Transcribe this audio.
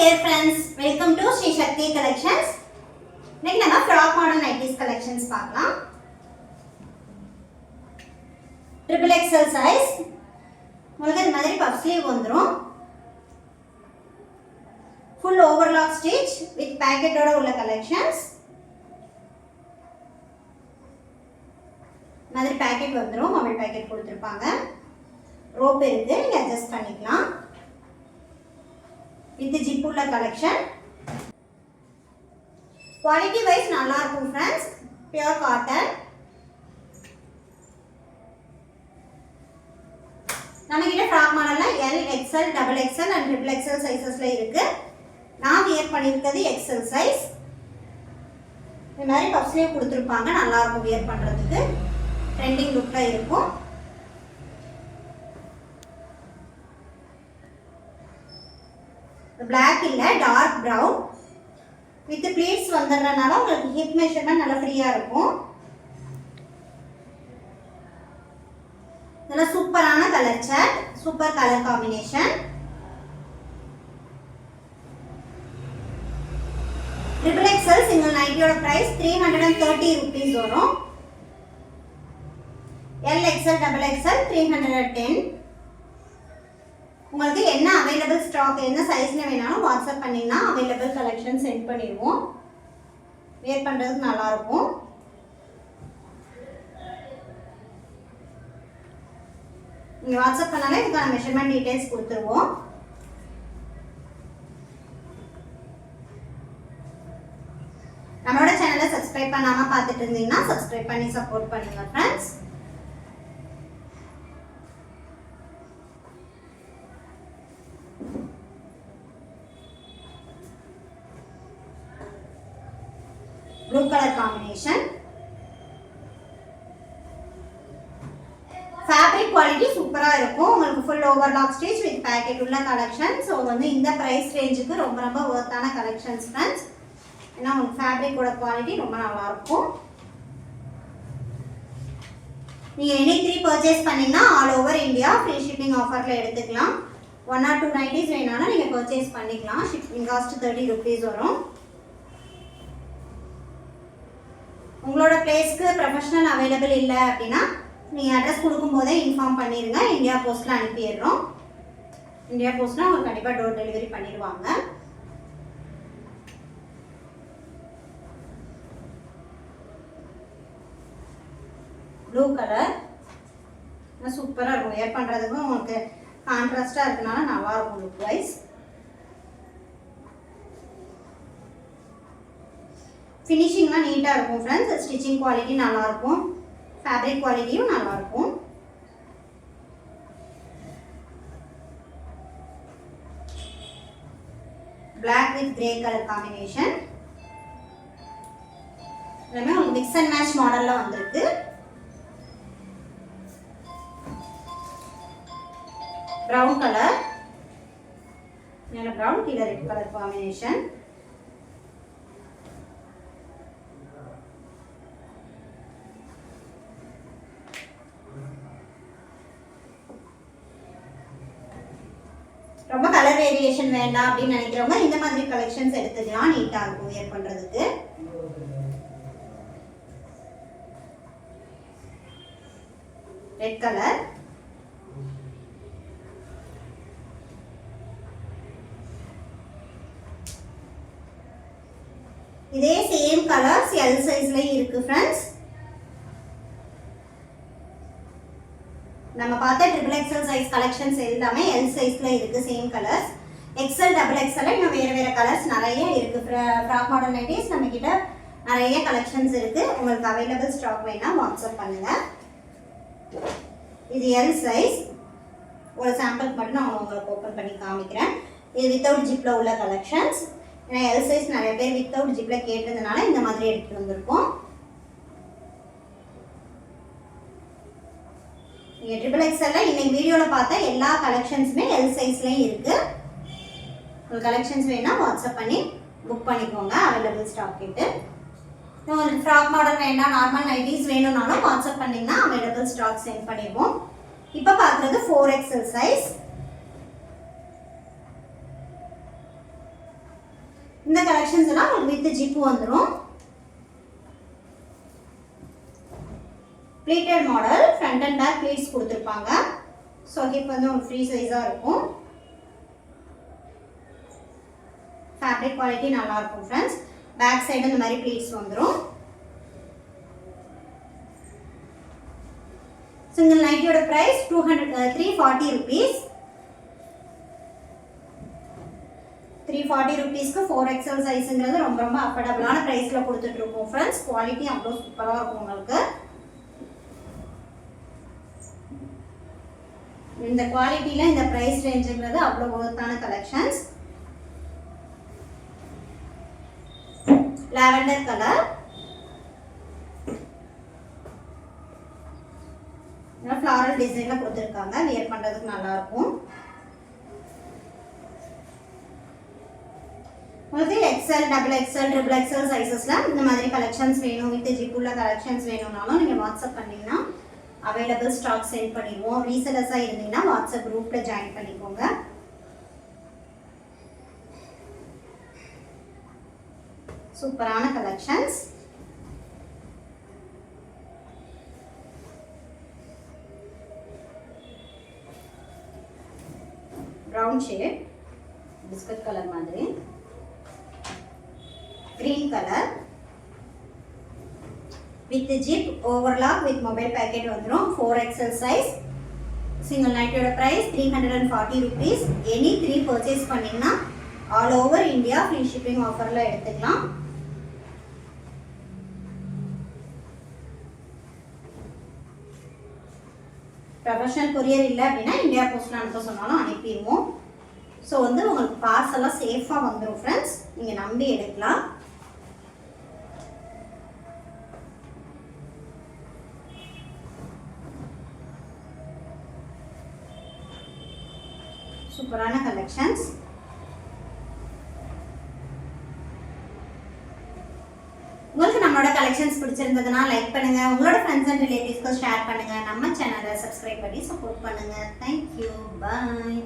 dear friends, welcome to Sri Shakti Collections. இன்னைக்கு நம்ம frock model nighties collections பார்க்கலாம். Triple XL size. உங்களுக்கு இந்த மாதிரி puff sleeve வந்துரும். Full overlock stitch with packet ஓட உள்ள collections. மாதிரி packet வந்துரும். மொபைல் packet கொடுத்திருப்பாங்க. rope இருக்கு. நீங்க adjust பண்ணிக்கலாம். with zip உள்ள collection. quality wise நல்லா இருக்கும் friends, pure cotton. நம்மகிட்ட frock மாடல்ல L, XL, double XL and triple XL sizesல இருக்கு. நான் wear பண்ணிருக்கிறது XL size. இந்த மாதிரி puff sleeve கொடுத்திருப்பாங்க, நல்லா இருக்கும் wear பண்றதுக்கு. trending lookல இருக்கும். black இல்ல dark brown with pleats வந்தறனால உங்களுக்கு hip measurement நல்ல ஃப்ரீயா இருக்கும். நல்ல சூப்பரான colour chart, super colour combination. triple XL single nightயோட price 330 rupees வரும். L, XL, double XL 310. உங்களுக்கு என்ன அவைலபிள் ஸ்டாக் என்ன சைஸ்ல வேணாலும் வாட்ஸ்அப் பண்ணீங்கன்னா அவைலபிள் கலெக்ஷன் சென்ட் பண்ணிடுவோம். வேர் பண்றதுக்கு நல்லா இருக்கும். நீங்க வாட்ஸ்அப் பண்ணாலே இதுக்கான மெஷர்மென்ட் டீடைல்ஸ் கொடுத்துருவோம். நம்மளோட சேனலை சப்ஸ்கிரைப் பண்ணாம பார்த்துட்டு இருந்தீங்கன்னா சப்ஸ்கிரைப் பண்ணி சப்போர்ட் பண்ணுங்க friends. blue color combination. fabric quality சூப்பரா இருக்கும். உங்களுக்கு full overlock stitch with packet உள்ள collection. so வந்து இந்த price range-க்கு ரொம்ப ரொம்ப worth-ஆன collections friends. ஏன்னா உங்களுக்கு fabric ஓட quality ரொம்ப நல்லா இருக்கும். நீங்க any 3 purchase பண்ணீங்கன்னா all over India free shipping offerல எடுத்துக்கலாம். 1 or 2 nighties வேணாலும் நீங்க purchase பண்ணிக்கலாம். shipping cost 30 rupees வரும். உங்களோட பிளேஸ்க்கு ப்ரொஃபஷனல் அவைலபிள் இல்லை அப்படின்னா நீங்கள் அட்ரஸ் கொடுக்கும்போதே இன்ஃபார்ம் பண்ணிடுங்க. இந்தியா போஸ்ட்டில் அனுப்பிடுறோம். இந்தியா போஸ்ட்டில் உங்களுக்கு கண்டிப்பாக டோர் டெலிவரி பண்ணிடுவாங்க. ப்ளூ கலர் சூப்பராக இருக்கும். வேர் பண்ணுறதுக்கும் உங்களுக்கு கான்ட்ராஸ்டாக இருக்கனால நல்லா இருக்கும் லுக் வைஸ். ஃபினிஷிங்லாம் நீட்டாக இருக்கும் ஃப்ரெண்ட்ஸ். ஸ்டிச்சிங் குவாலிட்டி நல்லாயிருக்கும். ஃபேப்ரிக் குவாலிட்டியும் நல்லாயிருக்கும். Black with grey colour combination. எல்லாமே உங்களுக்கு மிக்ஸ் அண்ட் மேட்ச் மாடலில் வந்திருக்கு. ப்ரௌன் கலர், மேலே ப்ரௌன் கீழே ரெட் கலர் காம்பினேஷன். ரொம்ப கலர் வேரியேஷன் வேண்டாம் அப்படின்னு நினைக்கிறவங்க இந்த மாதிரி கலெக்ஷன்ஸ் எடுத்துக்கலாம். நீட்டா இருக்கும் வேர் பண்றதுக்கு. ரெட் கலர், இதே சேம் கலர்ஸ் L சைஸ்ல இருக்கு ஃப்ரெண்ட்ஸ். நம்ம பார்த்த triple XL size collections எல்லாமே L sizeல இருக்கு. Same colours. XL, double XL இன்னும் வேற வேற கலர்ஸ் நிறைய இருக்கு. frock model nighties நம்ம கிட்ட நிறைய கலெக்ஷன்ஸ் இருக்கு. உங்களுக்கு அவைலபிள் ஸ்டாக் வேணா வாட்ஸ்அப் பண்ணுங்க. இது L size. ஒரு சாம்பிள் மட்டும் நான் உங்களுக்கு ஓபன் பண்ணி காமிக்கிறேன். இது வித்தவுட் ஜிப்ல உள்ள கலெக்ஷன்ஸ். ஏன்னா L size நிறைய பேர் வித்தவுட் ஜிப்ல கேட்டதுனால இந்த மாதிரி எடுத்து வந்திருக்கோம். நீங்க triple XL இன்னைக்கு வீடியோல பார்த்த எல்லா கலெக்ஷன்ஸ்மே L சைஸ்லயும் இருக்கு. உங்களுக்கு கலெக்ஷன்ஸ் வேணா வாட்ஸ்அப் பண்ணி புக் பண்ணிக்கோங்க. அவைலபிள் ஸ்டாக் இருக்கு. உங்களுக்கு ஃப்ராக் மாடல் வேண்டாம், நார்மல் நைட்டீஸ் வேணும்னாலும் வாட்ஸ்அப் பண்ணீங்கன்னா அவைலபிள் ஸ்டாக் சென்ட் பண்ணிடுவோம். இப்போ பார்க்குறது 4XL சைஸ். இந்த கலெக்ஷன்ஸ் எல்லாம் உங்களுக்கு வித் ஜிப் வந்துடும். Pleated model, front and back pleats கொடுத்துருப்பாங்க. ஸோ ஹிப் வந்து உங்களுக்கு ஃப்ரீ சைஸாக இருக்கும். ஃபேப்ரிக் குவாலிட்டி நல்லா இருக்கும் ஃப்ரெண்ட்ஸ். பேக் சைடு இந்த மாதிரி ப்ளீட்ஸ் வந்துடும். சிங்கிள் நைட்டியோட ப்ரைஸ் 340 rupees. 340 rupeesக்கு 4XL சைஸ்ங்கிறது ரொம்ப ரொம்ப அஃபோர்டபுளான ப்ரைஸில் கொடுத்துட்ருக்கோம் ஃப்ரெண்ட்ஸ். குவாலிட்டி அவ்வளோ சூப்பராக இருக்கும் உங்களுக்கு. இந்த குவாலிட்டியில் இந்த ப்ரைஸ் ரேஞ்சுங்கிறது அவ்வளோ ஒர்த்தான கலெக்ஷன்ஸ். லாவெண்டர் கலர், ஃப்ளாரல் டிசைனில் கொடுத்துருக்காங்க. வியர் பண்ணுறதுக்கு நல்லாயிருக்கும். உங்களுக்கு எக்ஸ்எல், XXL, XXL சைஸஸில் இந்த மாதிரி கலெக்ஷன்ஸ் வேணும், வித் ஜிப்புள்ள கலெக்ஷன்ஸ் வேணும்னாலும் நீங்கள் வாட்ஸ்அப் பண்ணிங்கன்னா அவைலபிள் ஸ்டாக் சென்ட் பண்ணிடுவோம். ரீசெலர்ஸாக இருந்தீங்கன்னா வாட்ஸ்அப் குரூப்பில் ஜாயின் பண்ணிக்கோங்க. சூப்பரான collections. Brown shade, biscuit colour மாதிரி, green color with zip, overlock with mobile packet வந்துரும். 4XL size. single night ஓட price 340 rupees. any 3 purchase பண்ணீங்கன்னா all over India free shipping offerல எடுத்துக்கலாம். ப்ரொஃபஷனல் கொரியர் இல்லை அப்படின்னா இந்தியா போஸ்ட்ல அனுப்ப சொன்னாலும் அனுப்பிடுவோம். ஸோ வந்து உங்களுக்கு பார்சலாக சேஃபாக வந்துடும் ஃப்ரெண்ட்ஸ். நீங்கள் நம்பி எடுக்கலாம். சூப்பரான கலெக்ஷன்ஸ். உங்களுக்கு நம்மளோட கலெக்ஷன்ஸ் பிடிச்சிருந்ததுன்னா லைக் பண்ணுங்க, உங்களோட ஃப்ரெண்ட்ஸ் அண்ட் ரிலேட்டிவ்ஸ்க்கு ஷேர் பண்ணுங்க, நம்ம சேனலை சப்ஸ்கிரைப் பண்ணி சப்போர்ட் பண்ணுங்க. தேங்க்யூ, பாய்.